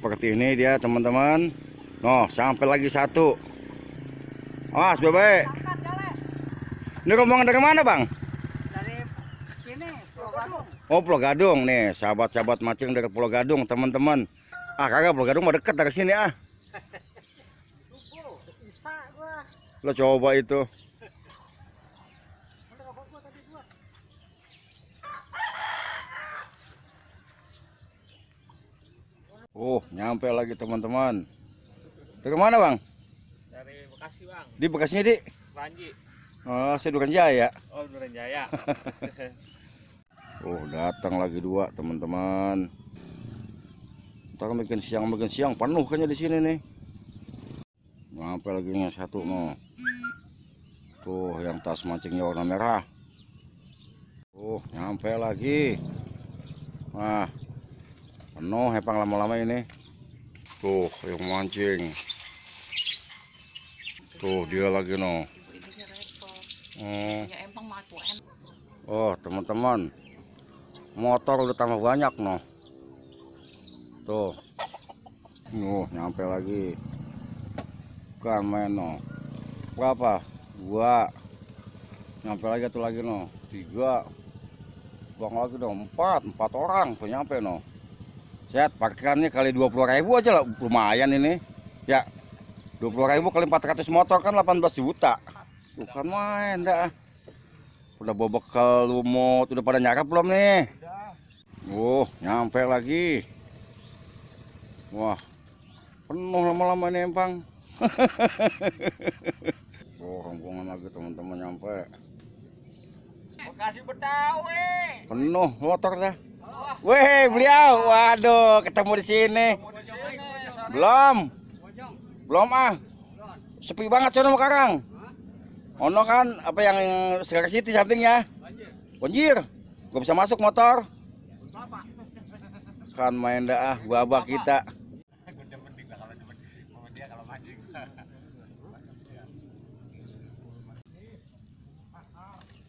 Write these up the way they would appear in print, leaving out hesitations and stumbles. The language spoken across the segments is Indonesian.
seperti ini dia teman-teman. Oh, sampai lagi satu. Awas bebe. Ini rombongan dari mana bang? Dari sini, Pulau Gadung. Oh, Pulau Gadung nih, sahabat-sahabat mancing dari Pulau Gadung teman-teman. Ah kagak, Pulau Gadung mah deket dari sini ah. Bisa gua. Lo coba itu. Oh, nyampe lagi teman-teman. Dari mana bang? Dari Bekasi bang. Di Bekasinya di? Ranji. Oh, saya Duranjaya. Oh, Duranjaya. Oh, datang lagi dua teman-teman. Ntar bikin siang penuh kayaknya di sini nih. Nyampe lagi yang satu no. Tuh yang tas mancingnya warna merah. Oh, nyampe lagi. Wah, penuh hepang lama-lama ini. Tuh yang mancing. Tuh dia lagi no. Oh teman-teman, motor udah tambah banyak no. Tuh, nyampe lagi. Bukan main no. Berapa? 2. Nyampe lagi tuh lagi no. 3. Buang lagi dong. 4 orang tuh nyampe no. Set parkirannya kali 20.000 aja lah, lumayan ini. Ya, 20.000 kali 400 motor kan 18 juta. Bukan main dah. Udah bawa bekal lumut, udah pada nyarap belum nih? Nyampe lagi. Wah, penuh lama-lama nih empang. Rombongan lagi teman-teman nyampe. Bekasi Betawi. Penuh motor dah. Weh, beliau. Waduh, ketemu di sini. Belum ah. Sepi banget sono sekarang. Ono kan apa yang Segar City sampingnya? Banjir. Gak bisa masuk motor. Kan main dah babak kita.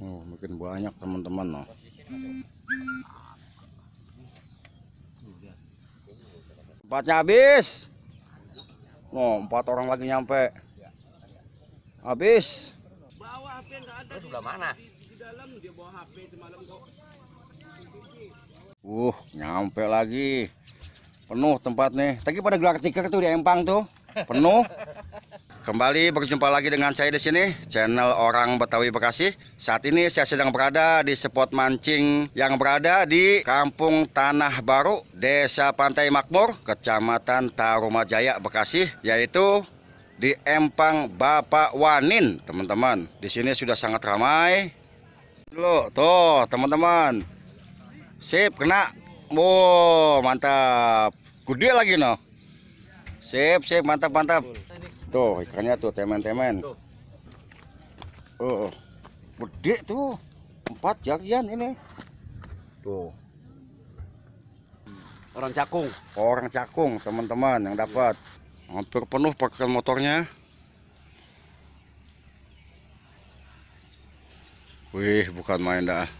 Makin banyak teman-teman no. Tempatnya habis. 4 orang lagi nyampe. Habis. Bawa HP enggak ada. Sebelah mana? Di dalam dia bawa HP semalam kok. Nyampe lagi. Penuh tempat nih. Tadi pada gelar tikar tuh di Empang tuh. Penuh. Kembali berjumpa lagi dengan saya di sini, channel Orang Betawi Bekasi. Saat ini saya sedang berada di spot mancing yang berada di Kampung Tanah Baru, Desa Pantai Makmur, Kecamatan Tarumajaya, Bekasi, yaitu di Empang Bapak Wanin, teman-teman. Di sini sudah sangat ramai. Loh, tuh, teman-teman. Sip, kena. Mantap. Gede lagi no. Sip, mantap. Tuh ikannya tuh teman-teman. Gede tuh. 4 jarian ini. Tuh. Orang cakung teman-teman yang dapat. Hampir penuh parkiran motornya. Wih, bukan main dah.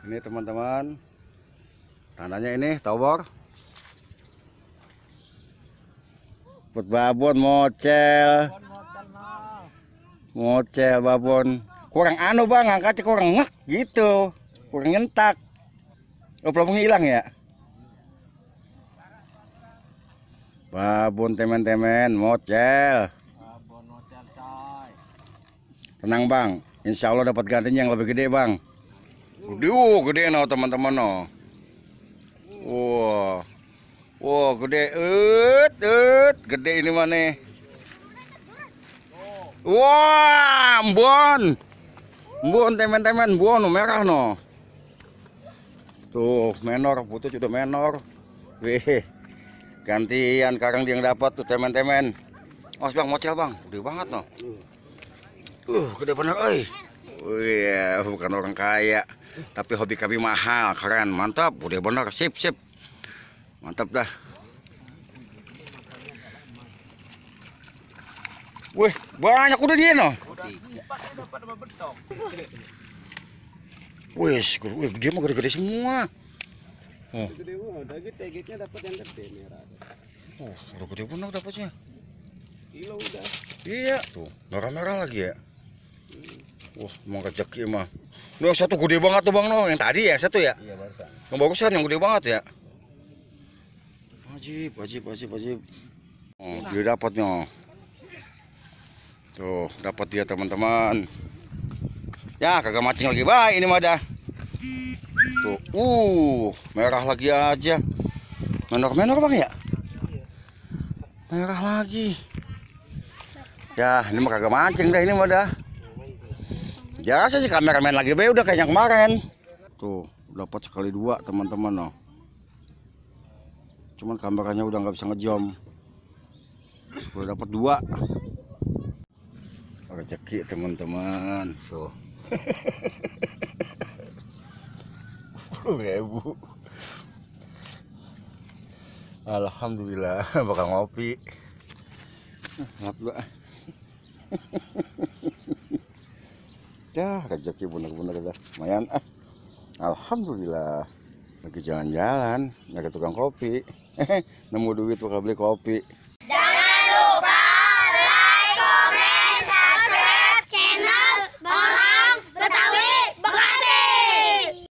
Ini teman-teman, tandanya ini tower. Put babon mocel babon. Kurang anu bang, angkatnya kurang ngek gitu, kurang nyentak. Belum hilang ya. Babon teman-teman, mocel. Tenang bang, insya Allah dapat gantinya yang lebih gede bang. Gede no teman-teman no. Gede, gede ini mana? Embon teman-teman, merah no. Tuh menor, putus udah menor. Wih, gantian karang yang dapat tuh teman-teman. Bang, mocel bang, gede banget no. Gede bener, Wih, bukan orang kaya, tapi hobi kami mahal, keren, mantap, udah bener, sip, sip, mantap dah. Wih, banyak udah dia noh. Dapat apa betok? Wih, dia mah gede-gede semua. Oh, Gede banget, lagi tegeknya dapat yang gede merah. udah gede bener dapatnya. Kilo udah. Iya, tuh, merah-merah lagi ya. Wah, emang rezeki mah. Yang satu gede banget tuh bang, no. Yang tadi ya satu ya. Iya barusan. Yang bagusan yang gede banget ya. Wajib. Oh, dia dapatnya. Tuh, dapat dia teman-teman. Ya, kagak mancing lagi baik ini mah dah. Tuh, merah lagi aja. Menor bang ya? Merah lagi. Ya, ini mah kagak mancing dah ini mah dah. Biasa sih kameramen lagi be udah kayak yang kemarin. Tuh, dapat sekali dua teman-teman no. Cuman kameranya udah nggak bisa ngejom. Udah dapat dua. Rezeki teman-teman tuh. 10.000. Alhamdulillah bakal ngopi. Maaf gua. Ya rezeki bener-bener dah lumayan Alhamdulillah. Lagi jalan-jalan nyari tukang kopi. Nemu duit bakal beli kopi.